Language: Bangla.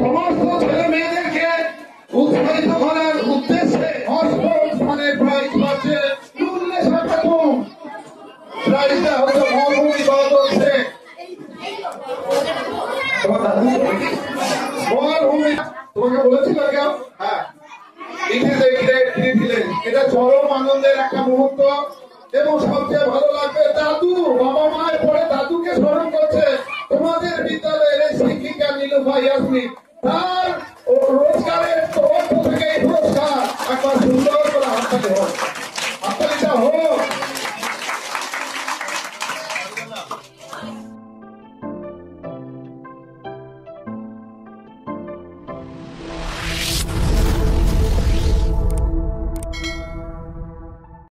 সমস্ত ছেলে মেয়েদেরকে উৎসাহিত করার উদ্দেশ্যে অনুষ্ঠানে প্রাইজ পাচ্ছে প্রাইজটা হচ্ছে মরভূমি বাদ হচ্ছে মরভূমি। তোমাকে বলেছিল কেউ? হ্যাঁ, এটা চরম আনন্দের একটা মুহূর্ত এবং সবচেয়ে ভালো লাগবে দাদু, বাবা মায়ের পরে দাদুকে স্মরণ করছে তোমাদের বিদ্যালয়ের এই শিক্ষিকা নীলুফা ইয়াসমিন, তার রোজগারের তরফ থেকে এই পুরস্কার একবার সুন্দর